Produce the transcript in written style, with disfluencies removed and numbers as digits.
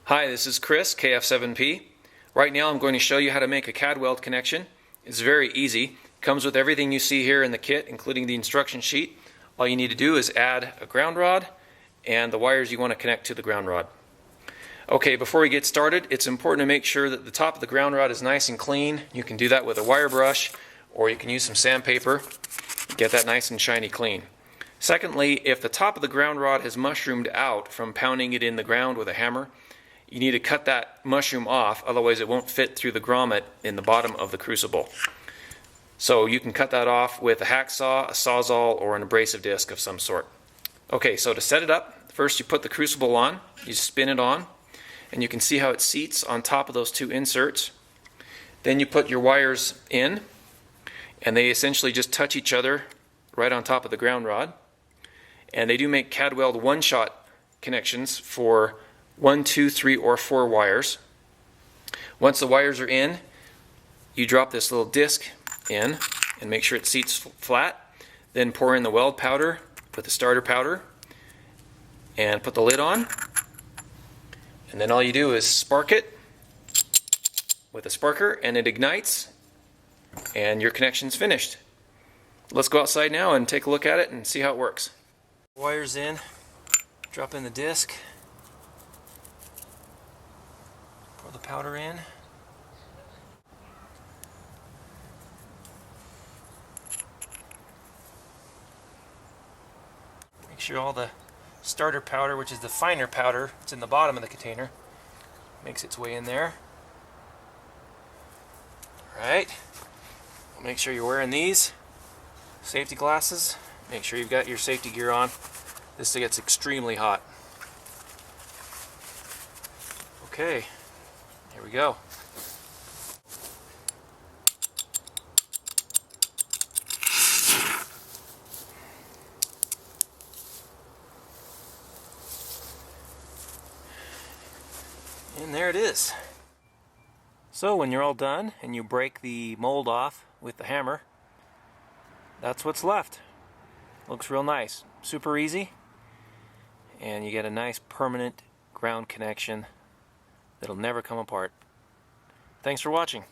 Hi, this is Chris, KF7P. Right now I'm going to show you how to make a CAD weld connection. It's very easy. It comes with everything you see here in the kit, including the instruction sheet. All you need to do is add a ground rod and the wires you want to connect to the ground rod. Okay, before we get started, it's important to make sure that the top of the ground rod is nice and clean. You can do that with a wire brush, or you can use some sandpaper. Get that nice and shiny clean. Secondly, if the top of the ground rod has mushroomed out from pounding it in the ground with a hammer, you need to cut that mushroom off, otherwise it won't fit through the grommet in the bottom of the crucible. So you can cut that off with a hacksaw, a sawzall, or an abrasive disc of some sort. Okay, so to set it up, first you put the crucible on, you spin it on, and you can see how it seats on top of those two inserts. Then you put your wires in, and they essentially just touch each other right on top of the ground rod. And they do make CAD weld one-shot connections for 1, 2, 3, or 4 wires. Once the wires are in, you drop this little disc in and make sure it seats flat. Then pour in the weld powder with the starter powder and put the lid on. And then all you do is spark it with a sparker and it ignites and your connection's finished. Let's go outside now and take a look at it and see how it works. Wires in, drop in the disc. Pour the powder in. Make sure all the starter powder, which is the finer powder, it's in the bottom of the container, makes its way in there. Alright, make sure you're wearing these safety glasses. Make sure you've got your safety gear on. This gets extremely hot. Okay. Here we go. And there it is. So when you're all done and you break the mold off with the hammer, that's what's left. Looks real nice. Super easy. And you get a nice permanent ground connection that'll never come apart. Thanks for watching.